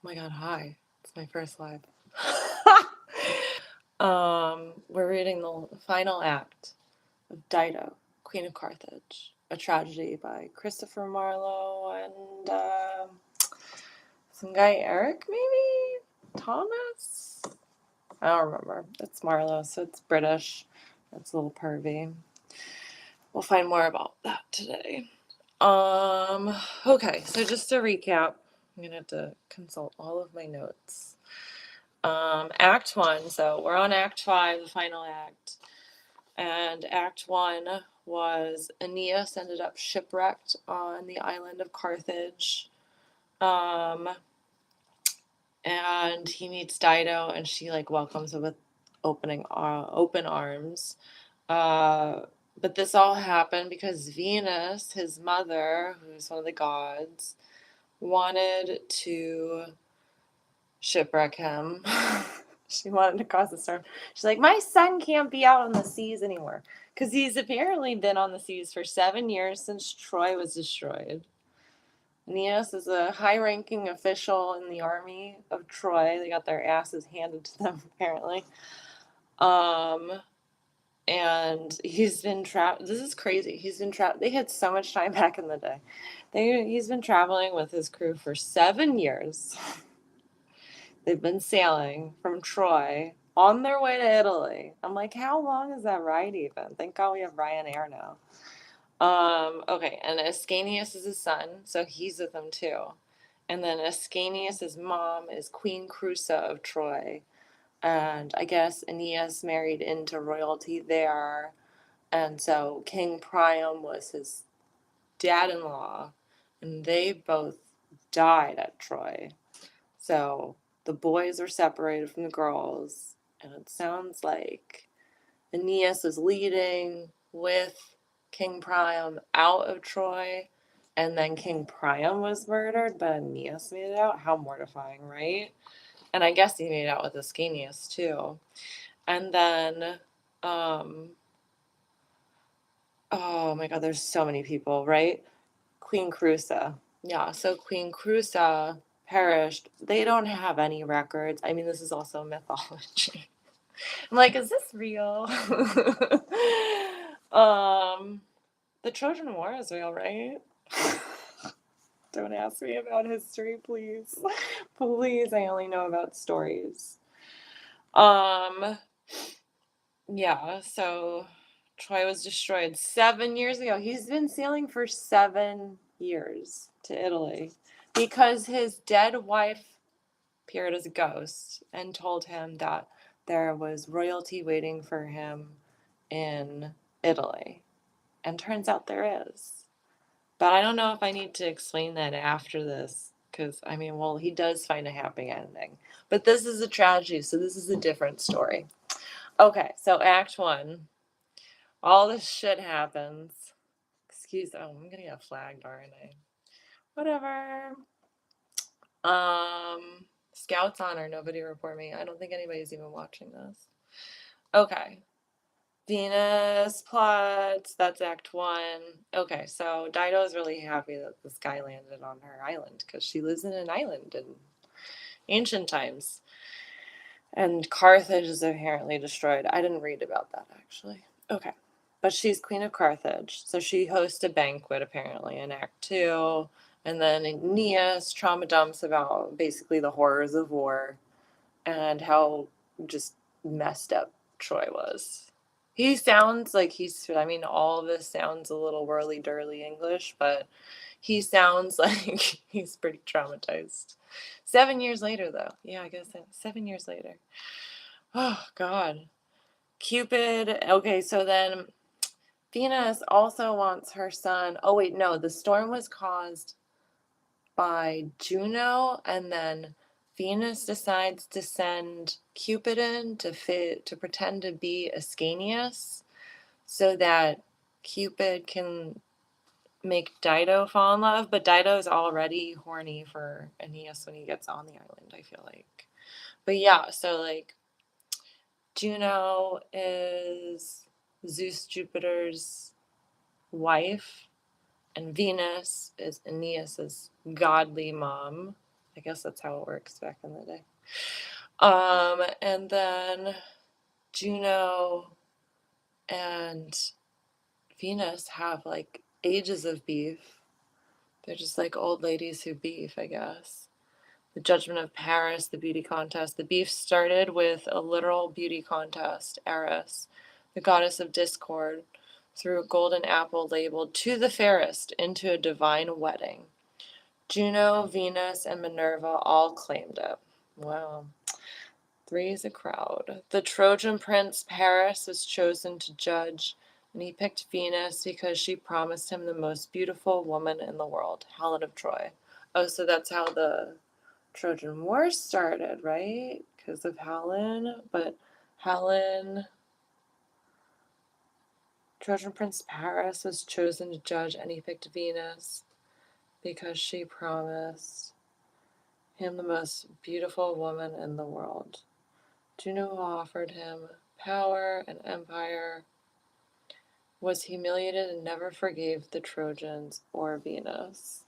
my God, hi. It's my first live. We're reading the final act of Dido, Queen of Carthage, a tragedy by Christopher Marlowe and some guy, Eric, maybe? Thomas? I don't remember. It's Marlowe, so it's British. It's a little pervy. We'll find more about that today. Okay, so just to recap, I'm gonna have to consult all of my notes. Act 1, so we're on Act 5, the final act. And Act 1 was Aeneas ended up shipwrecked on the island of Carthage. And he meets Dido, and she welcomes him with open arms. But this all happened because Venus, his mother, who's one of the gods, wanted to shipwreck him. She wanted to cause a storm. She's like, my son can't be out on the seas anymore. Because he's apparently been on the seas for 7 years since Troy was destroyed. Aeneas is a high-ranking official in the army of Troy. They got their asses handed to them, apparently. And he's been trapped. This is crazy. He's been trapped. They had so much time back in the day. He's been traveling with his crew for 7 years. They've been sailing from Troy on their way to Italy. I'm like, how long is that ride even? Thank God we have Ryanair now. Okay, and Ascanius is his son, so he's with them too. And then Ascanius' mom is Queen Crusa of Troy. And I guess Aeneas married into royalty there. And so King Priam was his dad-in-law. And they both died at Troy. So the boys are separated from the girls. And it sounds like Aeneas is leading with King Priam out of Troy. And then King Priam was murdered, but Aeneas made it out. How mortifying, right? And I guess he made it out with Ascanius too. And then, oh my God, there's so many people, right? Queen Crusa. Yeah, so Queen Crusa perished. They don't have any records. I mean, this is also mythology. I'm like, is this real? The Trojan War is real, right? Don't ask me about history, please. Please, I only know about stories. Yeah, so Troy was destroyed 7 years ago. He's been sailing for 7 years to Italy because his dead wife appeared as a ghost and told him that there was royalty waiting for him in Italy. And turns out there is. But I don't know if I need to explain that after this because, I mean, well, he does find a happy ending. But this is a tragedy, so this is a different story. Okay, so Act 1. All this shit happens. I'm gonna get flagged, aren't I? Whatever. Scouts honor, nobody report me. I don't think anybody's even watching this. Okay. Venus plots, that's Act 1. Okay, so Dido is really happy that this guy landed on her island because she lives in an island in ancient times. And Carthage is apparently destroyed. I didn't read about that, actually. Okay. But she's Queen of Carthage. So she hosts a banquet, apparently, in Act 2. And then Aeneas trauma dumps about basically the horrors of war and how just messed up Troy was. He sounds like all of this sounds a little whirly-durly English, but he sounds like he's pretty traumatized. 7 years later, though. Yeah, I guess 7 years later. Oh, God. Cupid. Okay, so then Venus also wants her son. Oh, wait, no. The storm was caused by Juno, and then Venus decides to send Cupid in to pretend to be Ascanius so that Cupid can make Dido fall in love, but Dido's already horny for Aeneas when he gets on the island, I feel like. But yeah, so Juno is Zeus Jupiter's wife, and Venus is Aeneas's godly mom, I guess that's how it works back in the day. And then Juno and Venus have like ages of beef. They're just like old ladies who beef, I guess. The Judgment of Paris, the beauty contest. The beef started with a literal beauty contest. Eris, the goddess of discord, threw a golden apple labeled "to the fairest" into a divine wedding. Juno, Venus, and Minerva all claimed it. Wow. Three is a crowd. The Trojan prince Paris was chosen to judge, and he picked Venus because she promised him the most beautiful woman in the world, Helen of Troy. Oh, so that's how the Trojan War started, right? Because of Helen. But Helen, Trojan prince Paris was chosen to judge, and he picked Venus because she promised him the most beautiful woman in the world. Juno offered him power and empire, was humiliated and never forgave the Trojans or Venus.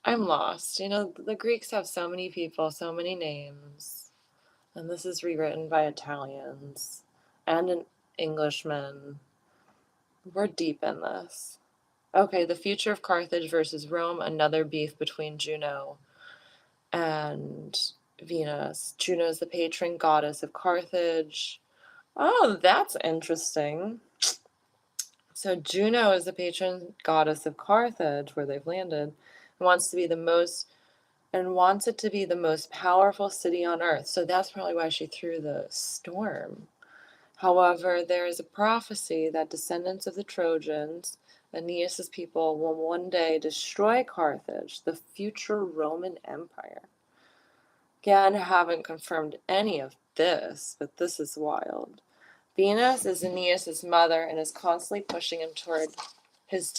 I'm lost. The Greeks have so many people, so many names, and this is rewritten by Italians and an Englishman. We're deep in this. Okay, the future of Carthage versus Rome, another beef between Juno and Venus. Juno is the patron goddess of Carthage. Oh, that's interesting. So Juno is the patron goddess of Carthage, where they've landed, and wants it to be the most powerful city on earth. So that's probably why she threw the storm. However, there is a prophecy that descendants of the Trojans, Aeneas' people, will one day destroy Carthage, the future Roman Empire. Again, haven't confirmed any of this, but this is wild. Venus is Aeneas' mother and is constantly pushing him toward his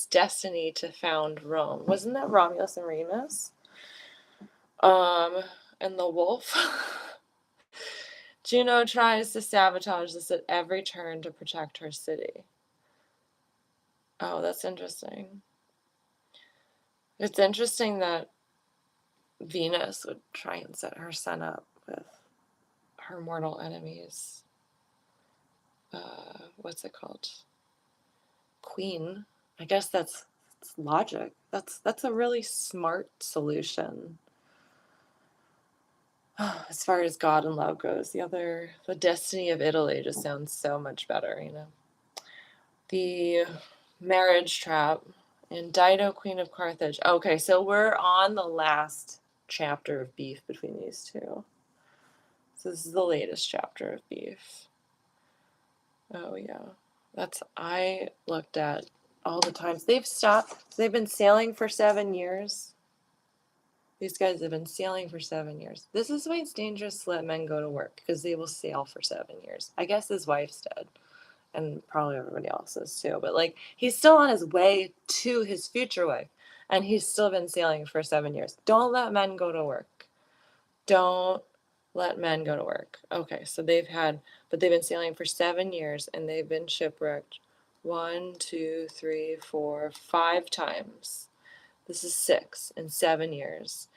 destiny to found Rome. Wasn't that Romulus and Remus? And the wolf? Juno tries to sabotage this at every turn to protect her city. Oh, that's interesting. It's interesting that Venus would try and set her son up with her mortal enemies. What's it called? Queen. I guess that's logic. That's a really smart solution. As far as God and love goes, the destiny of Italy just sounds so much better, The marriage trap and Dido, Queen of Carthage. Okay, so we're on the last chapter of beef between these two. So this is the latest chapter of beef. Oh yeah. I looked at all the times they've stopped. They've been sailing for 7 years. These guys have been sailing for 7 years. This is why it's dangerous to let men go to work, because they will sail for 7 years. I guess his wife's dead, and probably everybody else's too. But he's still on his way to his future wife, and he's still been sailing for 7 years. Don't let men go to work. Don't let men go to work. Okay, so they've been sailing for 7 years, and they've been shipwrecked 1, 2, 3, 4, 5 times. This is 6 in 7 years.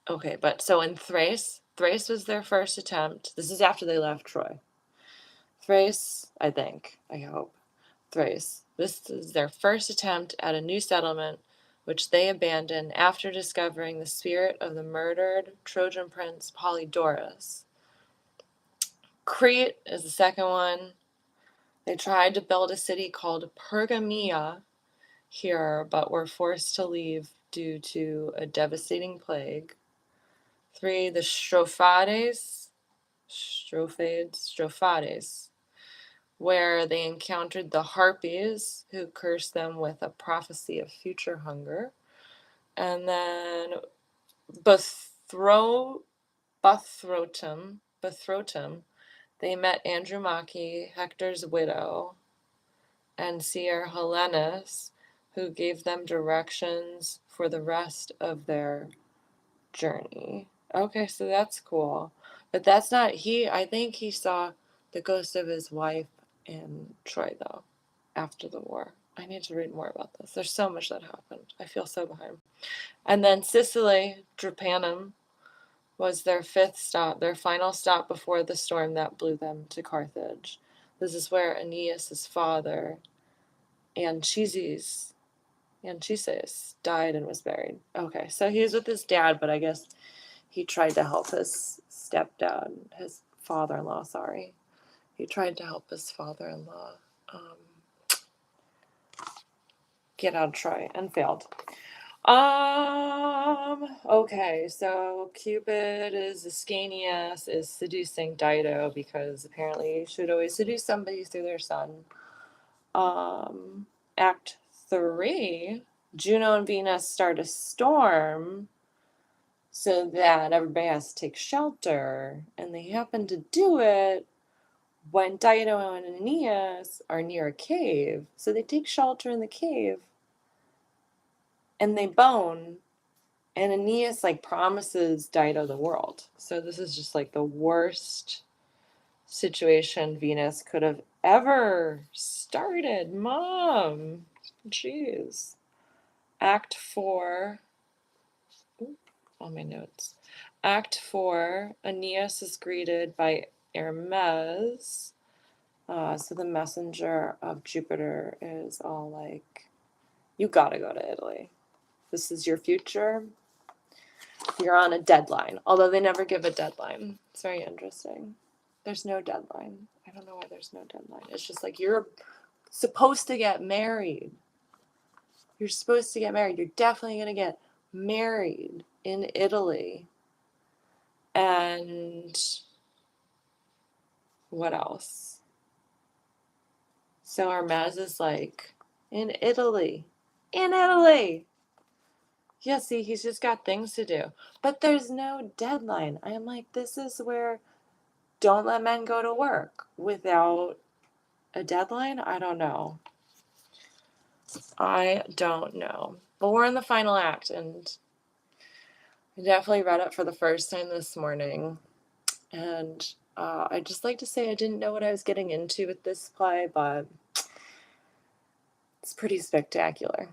Okay, but so in Thrace was their first attempt. This is after they left Troy. Thrace, I hope. Thrace. This is their first attempt at a new settlement, which they abandoned after discovering the spirit of the murdered Trojan prince Polydorus. Crete is the second one. They tried to build a city called Pergamia here, but were forced to leave due to a devastating plague. 3, the Strophades, where they encountered the Harpies, who cursed them with a prophecy of future hunger. And then Bothrotum, they met Andromache, Hector's widow, and seer Helenus, who gave them directions for the rest of their journey. Okay, so that's cool. But that's not I think he saw the ghost of his wife in Troy, though, after the war. I need to read more about this. There's so much that happened. I feel so behind. And then Sicily, Drepanum, was their fifth stop, their final stop before the storm that blew them to Carthage. This is where Aeneas' father, Anchises, died and was buried. Okay, so he was with his dad, but I guess he tried to help his stepdad, his father-in-law, sorry. He tried to help his father-in-law get out of Troy and failed. Okay, so Cupid Ascanius is seducing Dido because apparently you should always seduce somebody through their son. Act 3, Juno and Venus start a storm so that everybody has to take shelter, and they happen to do it when Dido and Aeneas are near a cave. So they take shelter in the cave, and they bone, and Aeneas promises Dido the world. So this is just the worst situation Venus could have ever started. Mom, jeez. Act 4. On my notes. Act 4, Aeneas is greeted by Hermes. So the messenger of Jupiter is all like, you gotta go to Italy. This is your future. You're on a deadline. Although they never give a deadline. It's very interesting. There's no deadline. I don't know why there's no deadline. It's just you're supposed to get married. You're supposed to get married. You're definitely going to get married in Italy. And what else? So Hermes is in Italy. In Italy! Yeah, see, he's just got things to do. But there's no deadline. I am this is where don't let men go to work without a deadline? I don't know. But we're in the final act, and I definitely read it for the first time this morning. And I'd just like to say I didn't know what I was getting into with this play, but it's pretty spectacular.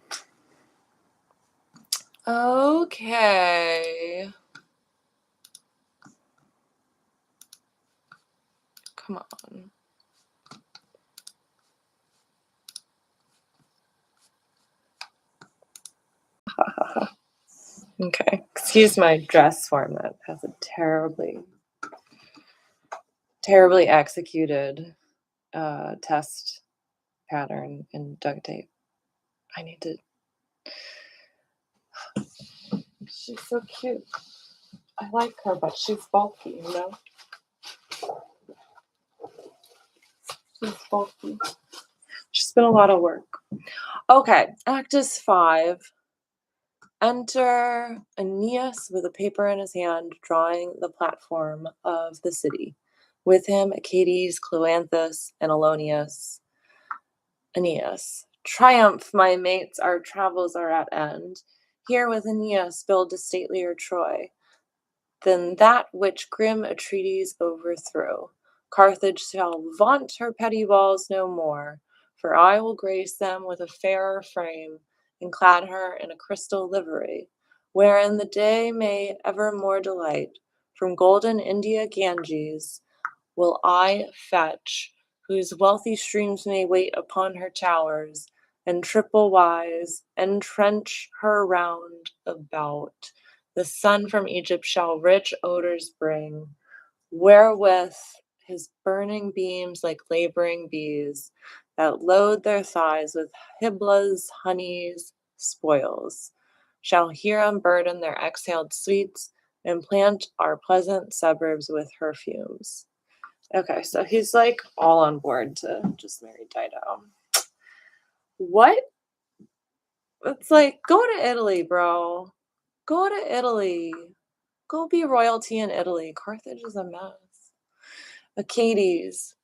Okay. Come on. Okay. Excuse my dress form that has a terribly executed test pattern in duct tape. I need to. She's so cute. I like her, but she's bulky, She's bulky. She's been a lot of work. Okay, Act 5. Enter Aeneas with a paper in his hand, drawing the platform of the city. With him, Achates, Cloanthus, and Aeneas. Triumph, my mates, our travels are at end. Here with Aeneas build a statelier Troy than that which grim Atrides overthrew. Carthage shall vaunt her petty walls no more, for I will grace them with a fairer frame, and clad her in a crystal livery, wherein the day may evermore delight. From golden India Ganges will I fetch, whose wealthy streams may wait upon her towers, and triple wise entrench her round about. The sun from Egypt shall rich odors bring, wherewith his burning beams like laboring bees, that load their thighs with Hybla's honey's spoils, shall here unburden their exhaled sweets, and plant our pleasant suburbs with her fumes. Okay, so he's all on board to just marry Dido. What? It's go to Italy, bro. Go to Italy. Go be royalty in Italy. Carthage is a mess. Achates.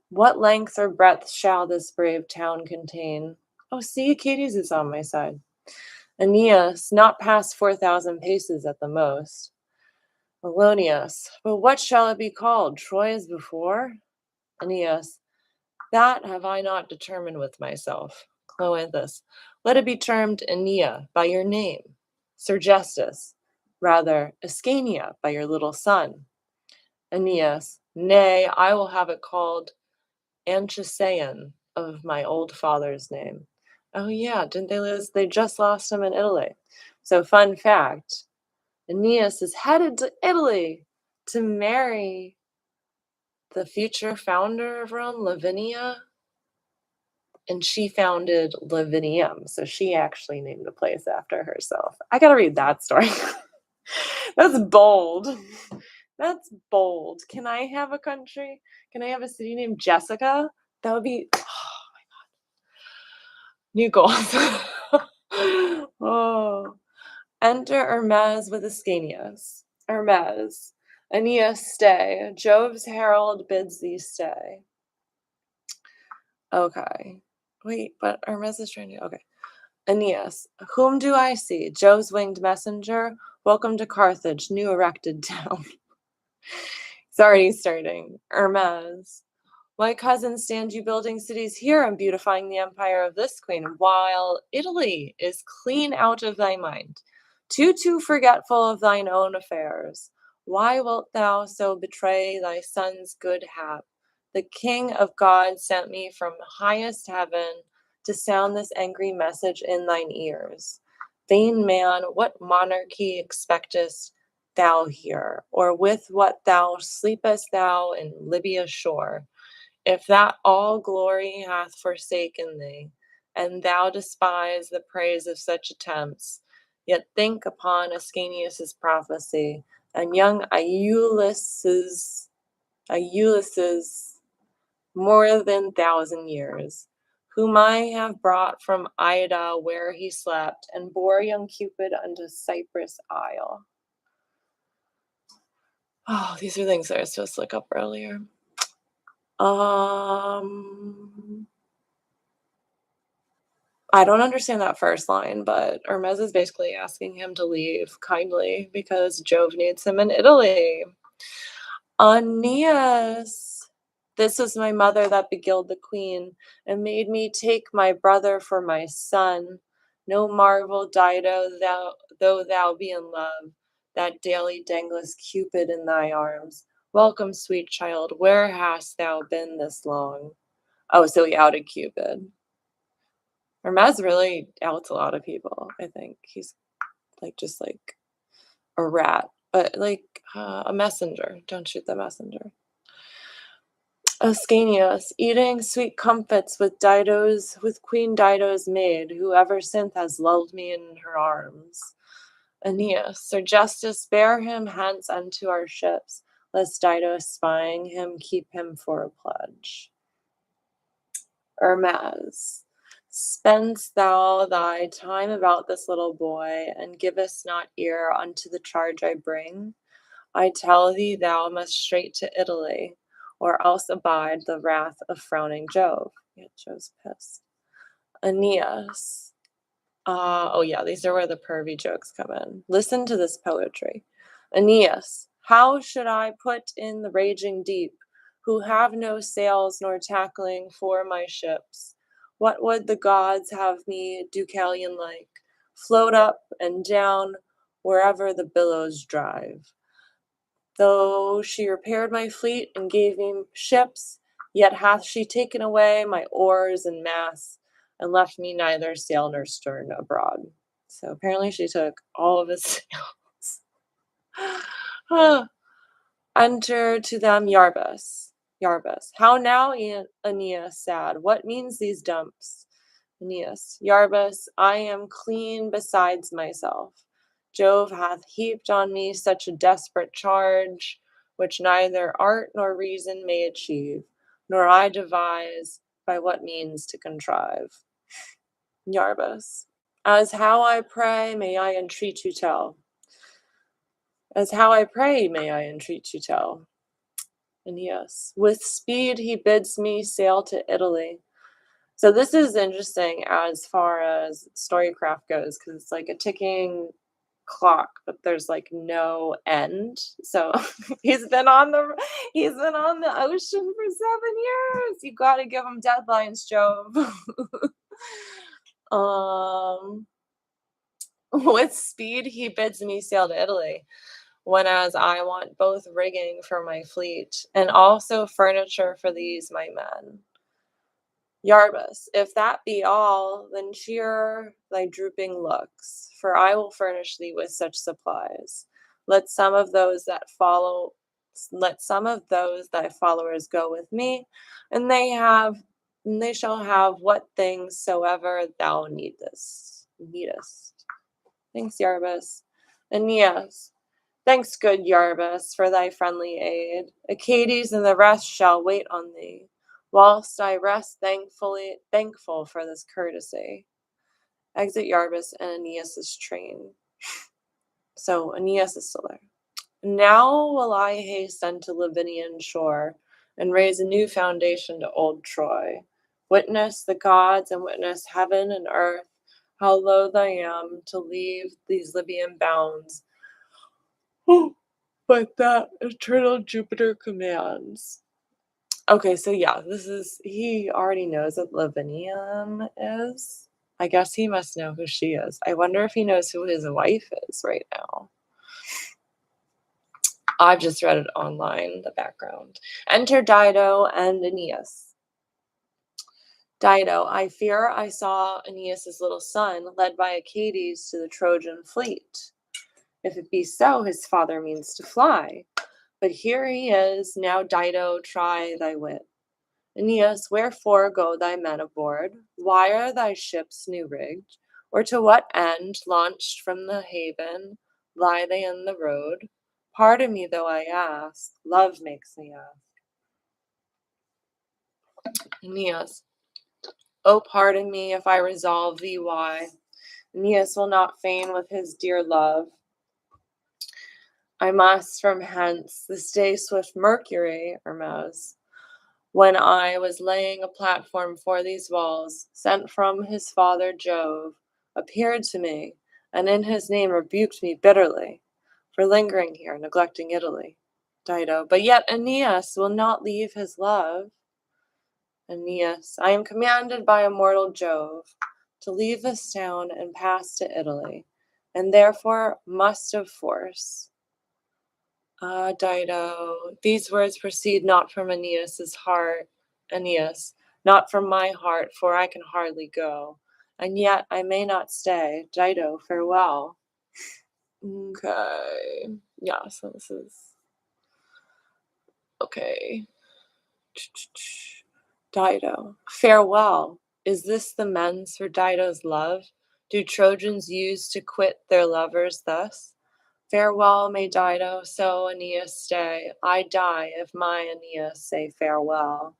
What length or breadth shall this brave town contain? Oh, see, Achates is on my side. Aeneas, not past 4,000 paces at the most. Aeneas, but what shall it be called? Troy as before? Aeneas, that have I not determined with myself. Oh, and this. Let it be termed Aenea by your name, Sergestus, rather Ascania by your little son. Aeneas, nay, I will have it called Anchisaean of my old father's name. Oh yeah, didn't they lose? They just lost him in Italy. So fun fact, Aeneas is headed to Italy to marry the future founder of Rome, Lavinia, and she founded Lavinium. So she actually named the place after herself. I gotta read that story. That's bold. That's bold. Can I have a country? Can I have a city named Jessica? That would be new goals. Oh. Enter Hermes with Ascanius. Hermes. Aeneas, stay. Jove's herald bids thee stay. Okay. Wait, but Hermes is trying to. Okay. Aeneas, whom do I see? Jove's winged messenger. Welcome to Carthage, new erected town. It's already starting. Hermes. My cousin, stand you building cities here and beautifying the empire of this queen, while Italy is clean out of thy mind, too forgetful of thine own affairs. Why wilt thou so betray thy son's good hap? The King of God sent me from highest heaven to sound this angry message in thine ears. Vain man, what monarchy expectest thou here, or with what thou sleepest thou in Libya's shore? If that all glory hath forsaken thee, and thou despise the praise of such attempts, yet think upon Ascanius's prophecy, and young Iulus' more than 1,000 years, whom I have brought from Ida where he slept, and bore young Cupid unto Cyprus Isle. Oh, these are things I was supposed to look up earlier. I don't understand that first line, but Hermes is basically asking him to leave kindly because Jove needs him in Italy. Aeneas, this was my mother that beguiled the queen and made me take my brother for my son. No marvel, Dido, though thou be in love, that daily danglest Cupid in thy arms. Welcome, sweet child, where hast thou been this long? Oh, so he outed Cupid. Hermes really outs a lot of people, I think. He's just like a rat, but like a messenger. Don't shoot the messenger. Ascanius, eating sweet comfits with Queen Dido's maid, who ever since has lulled me in her arms. Aeneas, Sergestus, bear him hence unto our ships, lest Dido spying him keep him for a pledge. Hermes, spend'st thou thy time about this little boy, and givest not ear unto the charge I bring? I tell thee thou must straight to Italy, or else abide the wrath of frowning Jove. Yeah, Jove's pissed. Aeneas. Oh yeah, these are where the pervy jokes come in. Listen to this poetry. Aeneas, how should I put in the raging deep, who have no sails nor tackling for my ships? What would the gods have me Deucalion like, float up and down wherever the billows drive? Though she repaired my fleet and gave me ships, yet hath she taken away my oars and masts, and left me neither sail nor stern abroad. So apparently she took all of his sails. Enter to them Yarbus. Yarbus. How now, Aeneas, sad? What means these dumps? Aeneas. Yarbus, I am clean besides myself. Jove hath heaped on me such a desperate charge, which neither art nor reason may achieve, nor I devise by what means to contrive. Yarbus. As how I pray, may I entreat you tell. As how I pray, may I entreat you tell. Aeneas. With speed he bids me sail to Italy. So this is interesting as far as storycraft goes, because it's like a ticking clock, but there's like no end. So he's been on the ocean for 7 years. You got to give him deadlines, Jove. Um, with speed he bids me sail to Italy, whenas I want both rigging for my fleet, and also furniture for these my men. Yarbus, if that be all, then cheer thy drooping looks, for I will furnish thee with such supplies. Let some of those that follow, let some of those thy followers go with me, and and they shall have what things soever thou needest. Thanks, Yarbus. Aeneas, thanks, good Yarbus, for thy friendly aid. Acades and the rest shall wait on thee, whilst I rest thankful for this courtesy. Exit Yarbus and Aeneas's train. So Aeneas is still there. Now will I haste unto Lavinian shore, and raise a new foundation to old Troy. Witness the gods and witness heaven and earth, how loath I am to leave these Libyan bounds. But that eternal Jupiter commands. Okay, so yeah, he already knows what Lavinium is. I guess he must know who she is. I wonder if he knows who his wife is right now. I've just read it online, the background. Enter Dido and Aeneas. Dido, I fear I saw Aeneas's little son led by Acades to the Trojan fleet. If it be so, his father means to fly. But here he is, now Dido, try thy wit. Aeneas, wherefore go thy men aboard? Why are thy ships new rigged? Or to what end, launched from the haven, lie they in the road? Pardon me though I ask, love makes me ask. Aeneas, oh pardon me if I resolve thee why. Aeneas will not fain with his dear love. I must from hence this day swift Mercury, Hermes, when I was laying a platform for these walls, sent from his father Jove, appeared to me, and in his name rebuked me bitterly for lingering here, neglecting Italy. Dido, but yet Aeneas will not leave his love. Aeneas, I am commanded by immortal Jove to leave this town and pass to Italy, and therefore must of force. Ah, Dido, these words proceed not from Aeneas's heart. Aeneas, not from my heart, for I can hardly go, and yet I may not stay. Dido, farewell. Okay. Yeah, so this is okay. Dido, farewell. Is this the mens for Dido's love? Do Trojans use to quit their lovers thus? Farewell, may Dido, so Aeneas stay. I die if my Aeneas say farewell.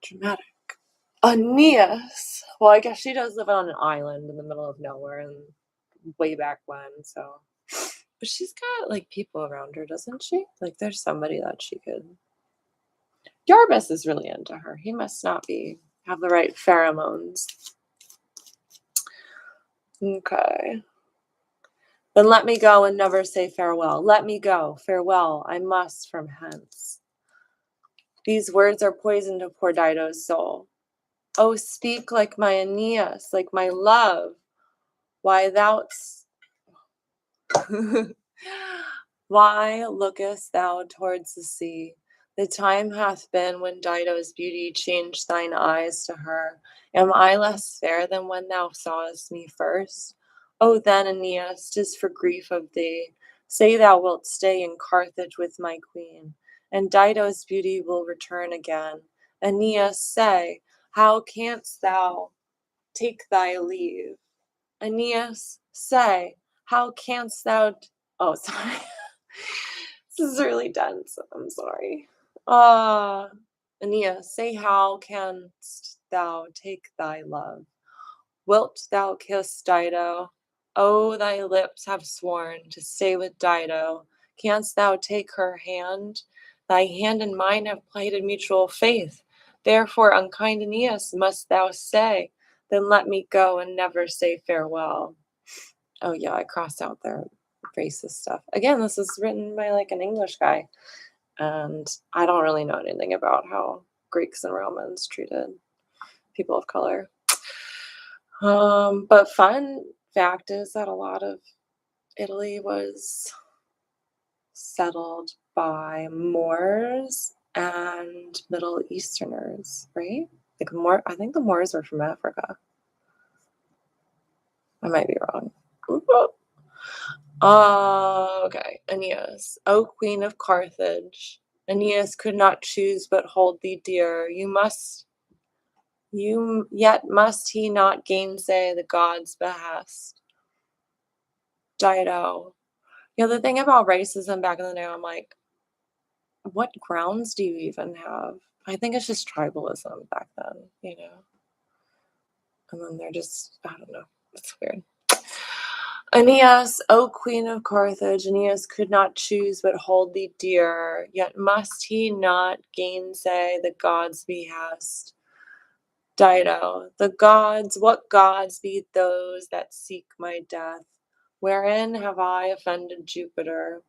Dramatic. Aeneas! Well, I guess she does live on an island in the middle of nowhere and way back when, so. But she's got, like, people around her, doesn't she? Like, there's somebody that she could. Yarbus is really into her. He must not have the right pheromones. Okay. Then let me go and never say farewell. Let me go. Farewell. I must from hence. These words are poison to poor Dido's soul. Oh, speak like my Aeneas, like my love. Why why lookest thou towards the sea? The time hath been when Dido's beauty changed thine eyes to her. Am I less fair than when thou sawest me first? O then, Aeneas, 'tis for grief of thee. Say thou wilt stay in Carthage with my queen, and Dido's beauty will return again. Aeneas, say, how canst thou take thy leave? Aeneas, say, how canst thou... Oh, sorry. This is really dense. I'm sorry. Aeneas, say, how canst thou take thy love? Wilt thou kiss Dido? Oh, thy lips have sworn to stay with Dido. Canst thou take her hand? Thy hand and mine have plighted mutual faith. Therefore, unkind Aeneas, must thou say, then let me go and never say farewell. Oh yeah, I crossed out their racist stuff. Again, this is written by like an English guy, and I don't really know anything about how Greeks and Romans treated people of color. But fun fact is that a lot of Italy was settled by Moors and Middle Easterners, right? Like I think the Moors were from Africa. I might be wrong. Okay. Aeneas, O Queen of Carthage, Aeneas could not choose but hold thee dear. You yet must he not gainsay the gods' behest. Dido. The thing about racism back in the day, I'm like, what grounds do you even have? I think it's just tribalism back then. And then they're just, I don't know. It's weird. Aeneas, O Queen of Carthage, Aeneas could not choose but hold thee dear, yet must he not gainsay the gods' behest. Dido, what gods be those that seek my death? Wherein have I offended Jupiter,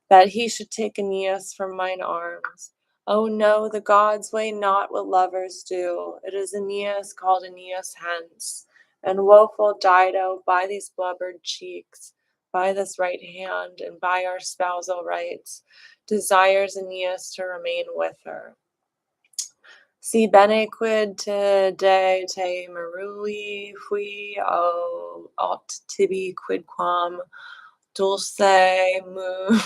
that he should take Aeneas from mine arms? Oh no, the gods weigh not what lovers do. It is Aeneas called Aeneas hence, and woeful Dido, by these blubbered cheeks, by this right hand, and by our spousal rights, desires Aeneas to remain with her. Si bene quid te de te merui fui o aut tibi quidquam dulce mu.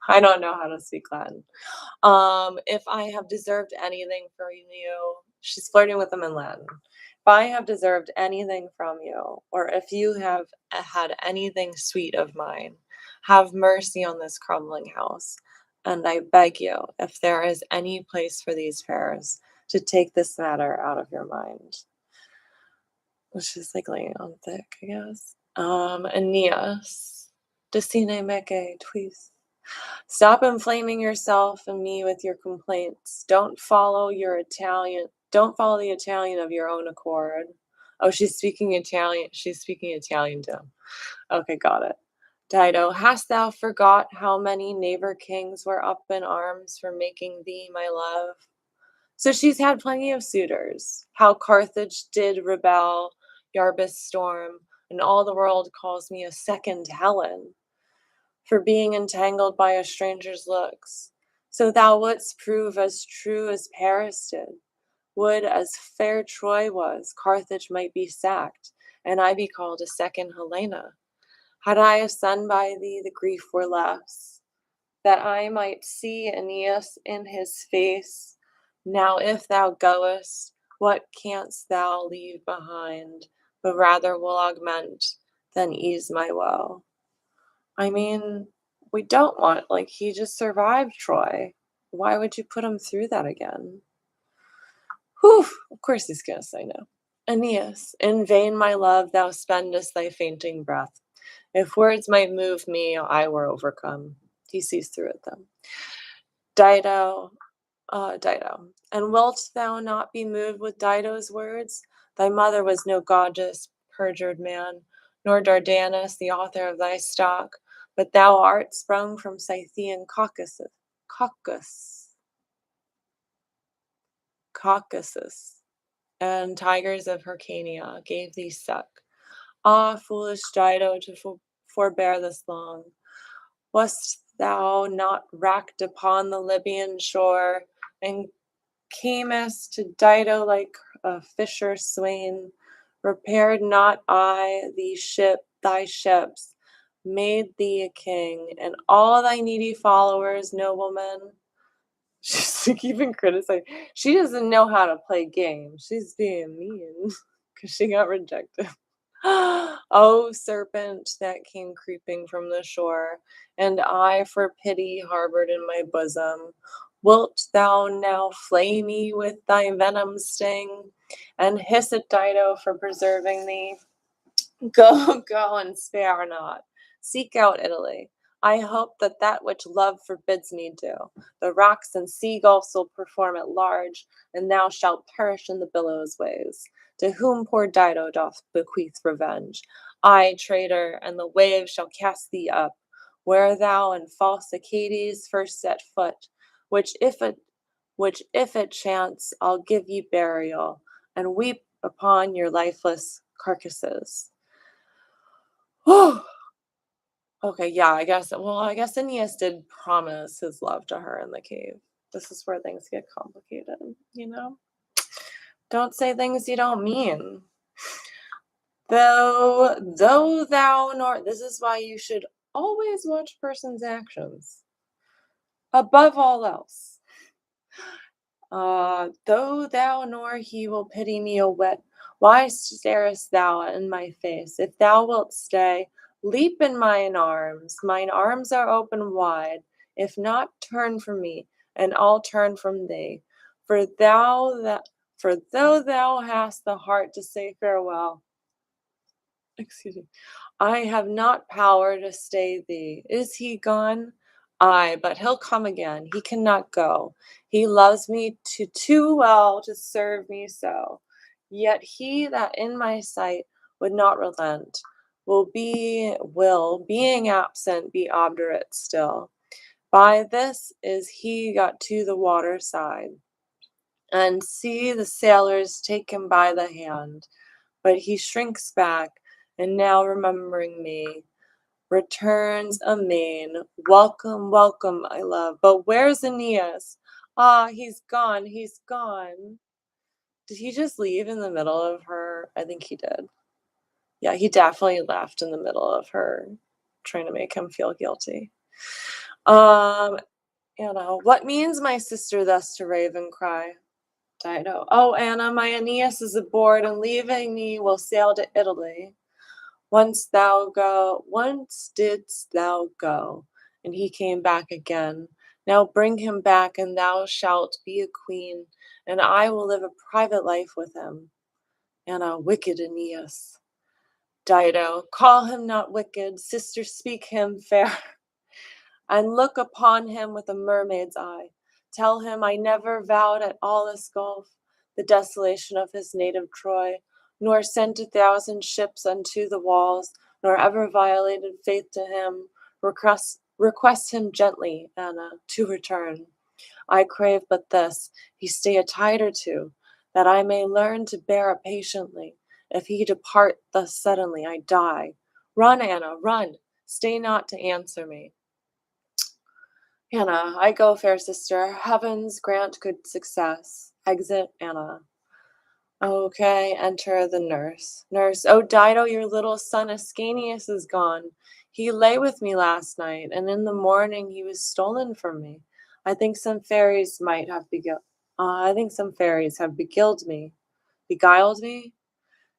I don't know how to speak Latin. If I have deserved anything from you, she's flirting with them in Latin. If I have deserved anything from you, or if you have had anything sweet of mine, have mercy on this crumbling house. And I beg you, if there is any place for these prayers, to take this matter out of your mind. Which is like laying on thick, I guess. Aeneas, decine mece tuis. Stop inflaming yourself and me with your complaints. Don't follow the Italian of your own accord. Oh, she's speaking Italian. She's speaking Italian to him. Okay, got it. Dido, hast thou forgot how many neighbor kings were up in arms for making thee my love? So she's had plenty of suitors. How Carthage did rebel, Yarbus storm, and all the world calls me a second Helen for being entangled by a stranger's looks. So thou wouldst prove as true as Paris did. Would, as fair Troy was, Carthage might be sacked, and I be called a second Helena. Had I a son by thee, the grief were less, that I might see Aeneas in his face. Now if thou goest, what canst thou leave behind, but rather will augment than ease my woe? I mean, we don't want, like, he just survived Troy. Why would you put him through that again? Whew, of course he's gonna say no. Aeneas, in vain, my love, thou spendest thy fainting breath. If words might move me, I were overcome. He sees through it then. Dido, and wilt thou not be moved with Dido's words? Thy mother was no goddess, perjured man, nor Dardanus, the author of thy stock, but thou art sprung from Scythian Caucasus, and tigers of Hyrcania gave thee suck. Ah, foolish Dido, to forbear this long. Wast thou not racked upon the Libyan shore, and camest to Dido like a fisher swain? Repaired not I thy ships, made thee a king, and all thy needy followers noblemen? She's like even criticizing. She doesn't know how to play games. She's being mean because she got rejected. Oh, serpent that came creeping from the shore, and I for pity harbored in my bosom, wilt thou now flay me with thy venom sting, and hiss at Dido for preserving thee? Go, go, and spare not. Seek out Italy. I hope that which love forbids me do, the rocks and sea gulfs will perform at large, and thou shalt perish in the billows' waves. To whom poor Dido doth bequeath revenge. I, traitor, and the waves shall cast thee up, where thou and false Acades first set foot, which if it chance, I'll give ye burial, and weep upon your lifeless carcasses. Oh, okay, yeah, I guess Aeneas did promise his love to her in the cave. This is where things get complicated, you know? Don't say things you don't mean. Though thou nor this is why you should always watch person's actions. Above all else. Though thou nor he will pity me a whit, why starest thou in my face? If thou wilt stay, leap in mine arms are open wide. If not, turn from me, and I'll turn from thee. For for though thou hast the heart to say farewell, excuse me, I have not power to stay thee. Is he gone? Ay, but he'll come again. He cannot go. He loves me too well to serve me so. Yet he that in my sight would not relent being absent, be obdurate still. By this is he got to the water side, and see the sailors take him by the hand. But he shrinks back, and now remembering me, returns amain. Welcome, welcome, my love. But where's Aeneas? Ah, he's gone, he's gone. Did he just leave in the middle of her? I think he did. Yeah, he definitely left in the middle of her trying to make him feel guilty. Anna, what means my sister thus to rave and cry? Dido, oh, Anna, my Aeneas is aboard and leaving me will sail to Italy. Once didst thou go, and he came back again. Now bring him back, and thou shalt be a queen, and I will live a private life with him. And a wicked Aeneas. Dido, call him not wicked, sister, speak him fair, and look upon him with a mermaid's eye. Tell him I never vowed at all this gulf the desolation of his native Troy, nor sent 1,000 ships unto the walls, nor ever violated faith to him. Request him gently, Anna, to return. I crave but this, he stay a tide or two, that I may learn to bear it patiently. If he depart thus suddenly, I die. Run, Anna, run. Stay not to answer me. Anna, I go, fair sister. Heavens grant good success. Exit Anna. Okay, enter the nurse. Nurse, oh Dido, your little son Ascanius is gone. He lay with me last night, and in the morning he was stolen from me. I think some fairies have beguiled me.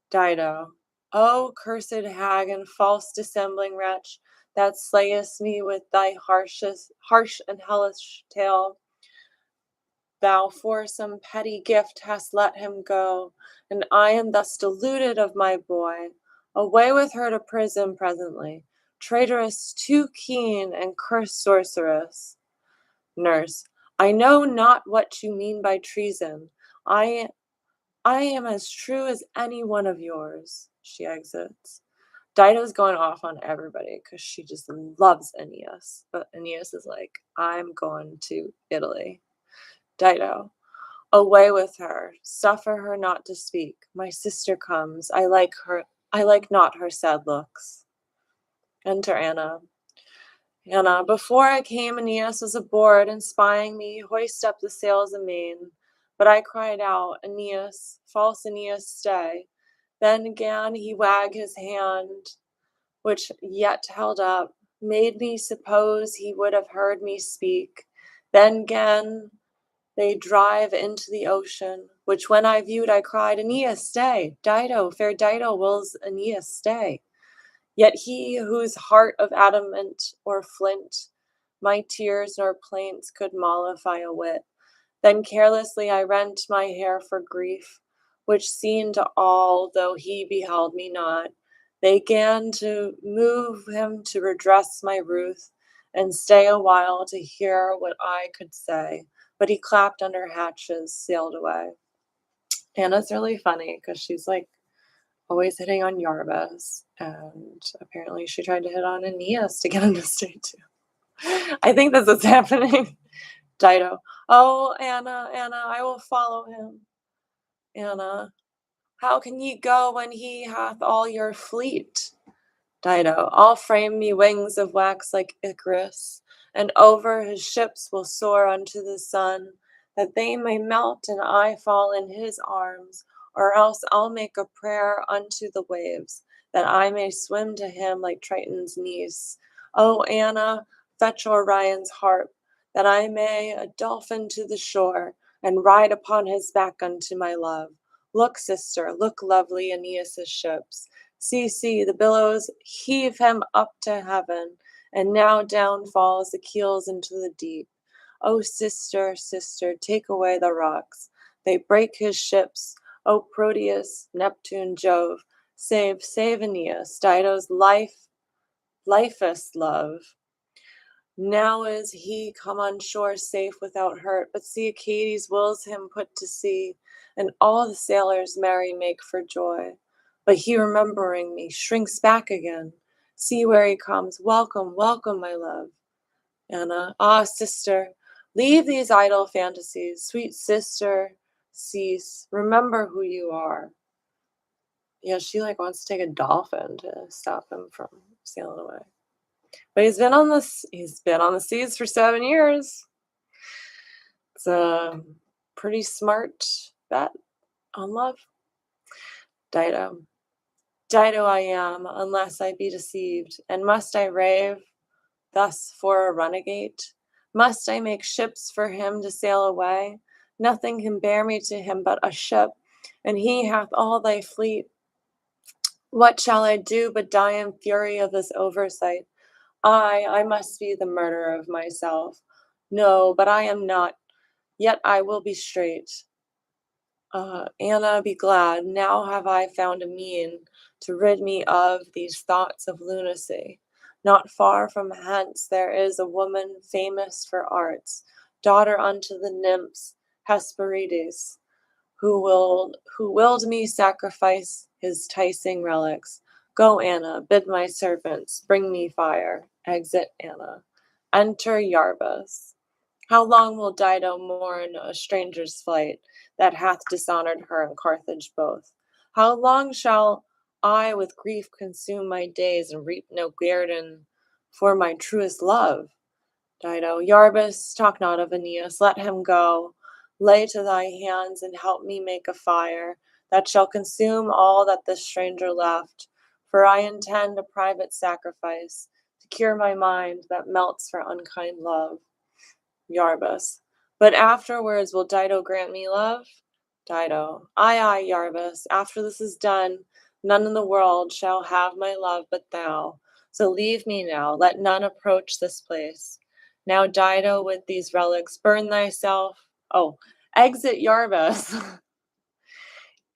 Dido, O cursed hag and false dissembling wretch, that slayest me with thy harsh and hellish tale. Thou for some petty gift hast let him go, and I am thus deluded of my boy. Away with her to prison presently, traitoress too keen and cursed sorceress. Nurse, I know not what you mean by treason. I I am as true as any one of yours. She exits. Dido's going off on everybody because she just loves Aeneas. But Aeneas is like, I'm going to Italy. Dido, away with her. Suffer her not to speak. My sister comes. I like not her sad looks. Enter Anna. Anna, before I came, Aeneas was aboard, and spying me, hoist up the sails amain. But I cried out, Aeneas, false Aeneas, stay. Then again he wag his hand, which yet held up, made me suppose he would have heard me speak. Then again they drive into the ocean, which when I viewed, I cried, Aeneas, stay. Dido, fair Dido, wills Aeneas stay. Yet he whose heart of adamant or flint, my tears nor plaints could mollify a whit. Then carelessly I rent my hair for grief, which seen to all, though he beheld me not, they gan to move him to redress my ruth, and stay a while to hear what I could say. But he clapped under hatches, sailed away. Anna's really funny because she's like always hitting on Yarbus, and apparently she tried to hit on Aeneas to get him to stay too. I think this is happening. Dido, oh Anna, I will follow him. Anna, How can ye go when he hath all your fleet? Dido, I'll frame me wings of wax like Icarus, and over his ships will soar unto the sun, that they may melt and I fall in his arms, or else I'll make a prayer unto the waves, that I may swim to him like Triton's niece. O Anna, fetch Orion's harp, that I may a dolphin to the shore, and ride upon his back unto my love. Look, sister, look, lovely Aeneas' ships. See, the billows heave him up to heaven, and now down falls the keels into the deep. O sister, sister, take away the rocks. They break his ships. O Proteus, Neptune, Jove, save Aeneas, Dido's lifest love. Now is he come on shore safe without hurt, but see Achates wills him put to sea, and all the sailors merry make for joy. But he, remembering me, shrinks back again. See where he comes. Welcome, welcome, my love. Anna, ah, sister, leave these idle fantasies. Sweet sister, cease. Remember who you are. Yeah, she wants to take a dolphin to stop him from sailing away. But he's been on the seas for 7 years. It's a pretty smart bet on love. Dido. Dido I am, unless I be deceived. And must I rave thus for a runagate? Must I make ships for him to sail away? Nothing can bear me to him but a ship, and he hath all thy fleet. What shall I do but die in fury of this oversight? I must be the murderer of myself. No, but I am not, yet I will be straight. Anna, be glad, now have I found a mean to rid me of these thoughts of lunacy. Not far from hence there is a woman famous for arts, daughter unto the nymphs Hesperides, who willed me sacrifice his ticing relics. Go, Anna, bid my servants bring me fire. Exit Anna. Enter Iarbas. How long will Dido mourn a stranger's flight that hath dishonored her and Carthage both? How long shall I with grief consume my days and reap no guerdon for my truest love? Dido, Iarbas, talk not of Aeneas, let him go. Lay to thy hands and help me make a fire that shall consume all that this stranger left, for I intend a private sacrifice to cure my mind that melts for unkind love. Iarbas, but afterwards will Dido grant me love? Dido, aye, Iarbas, after this is done, none in the world shall have my love but thou. So leave me now, let none approach this place. Now, Dido, with these relics, burn thyself. Oh, exit Iarbas.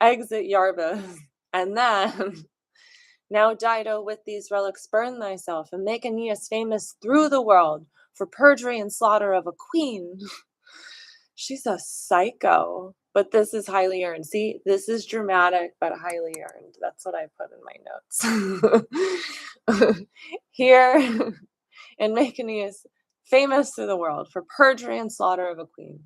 Exit Iarbas. And then, now, Dido, with these relics, burn thyself and make Aeneas famous through the world for perjury and slaughter of a queen. She's a psycho, but this is highly earned. See, this is dramatic, but highly earned. That's what I put in my notes. Here, and make Aeneas famous through the world for perjury and slaughter of a queen.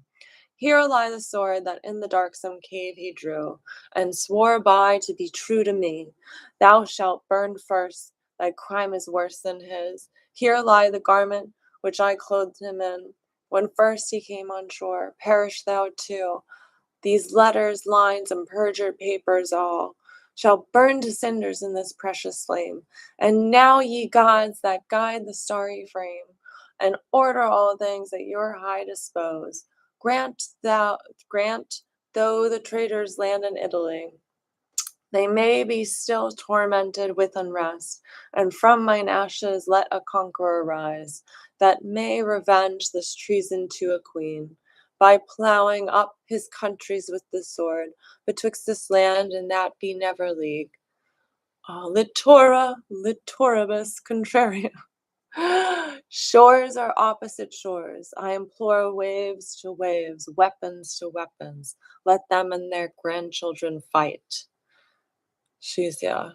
Here lie the sword that in the darksome cave he drew, and swore by to be true to me. Thou shalt burn first, thy crime is worse than his. Here lie the garment which I clothed him in, when first he came on shore. Perish thou too. These letters, lines, and perjured papers all shall burn to cinders in this precious flame. And now, ye gods that guide the starry frame, and order all things at your high dispose, grant though the traitors land in Italy, they may be still tormented with unrest, and from mine ashes let a conqueror rise, that may revenge this treason to a queen, by ploughing up his countries with the sword, betwixt this land and that be never league. Littora, littoribus contraria. Shores are opposite shores. I implore waves to waves, weapons to weapons. Let them and their grandchildren fight. She's, yeah,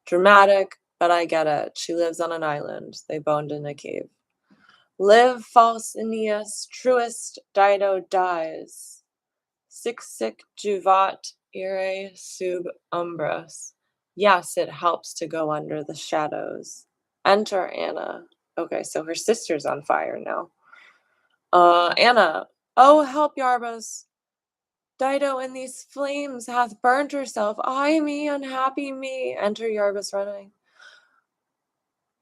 dramatic, but I get it. She lives on an island. They boned in a cave. Live, false Aeneas, truest Dido dies. Sic juvat Ire sub umbras. Yes, it helps to go under the shadows. Enter Anna. Okay, so her sister's on fire now. Anna. Oh, help, Yarbus. Dido in these flames hath burnt herself. Ay me, unhappy me. Enter Yarbus running.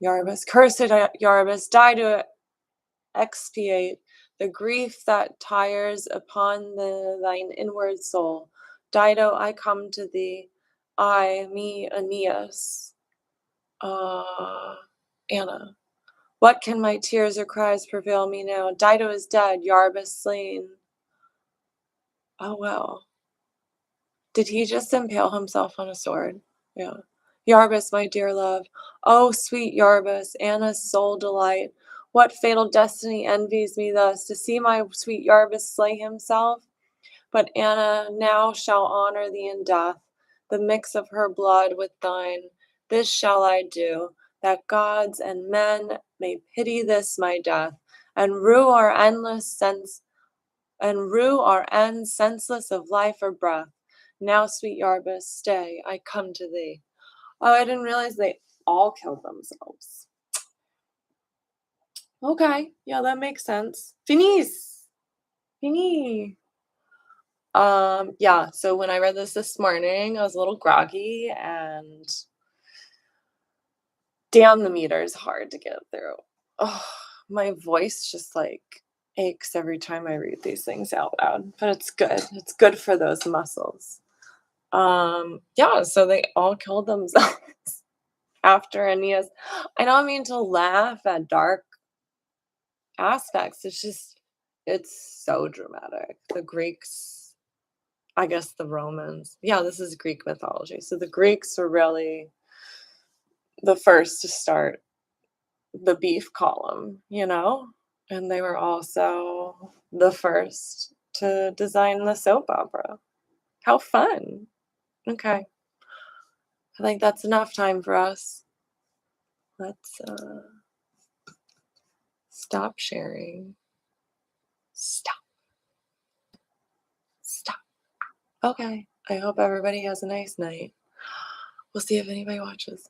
Yarbus, cursed Yarbus, Dido expiate the grief that tires upon thine inward soul. Dido, I come to thee. I, me, Aeneas. Anna. What can my tears or cries prevail me now? Dido is dead, Yarbus slain. Oh well. Did he just impale himself on a sword? Yeah. Yarbus, my dear love. Oh, sweet Yarbus, Anna's sole delight. What fatal destiny envies me thus, to see my sweet Yarbus slay himself? But Anna now shall honor thee in death, the mix of her blood with thine. This shall I do, that gods and men may pity this my death, and rue our ends senseless of life or breath. Now, sweet Yarbus, stay, I come to thee. Oh, I didn't realize they all killed themselves. Okay, yeah, that makes sense. Finis! Fini! Yeah, so when I read this morning, I was a little groggy, and damn, the meter is hard to get through. Oh, my voice just like aches every time I read these things out loud, but it's good. It's good for those muscles. Yeah, so they all killed themselves after Aeneas. I don't mean to laugh at dark aspects. It's so dramatic. The Greeks, I guess the Romans. Yeah, this is Greek mythology. So the Greeks were really the first to start the beef column, And they were also the first to design the soap opera. How fun. Okay. I think that's enough time for us. Let's stop sharing. Stop. Stop. Okay. I hope everybody has a nice night. We'll see if anybody watches.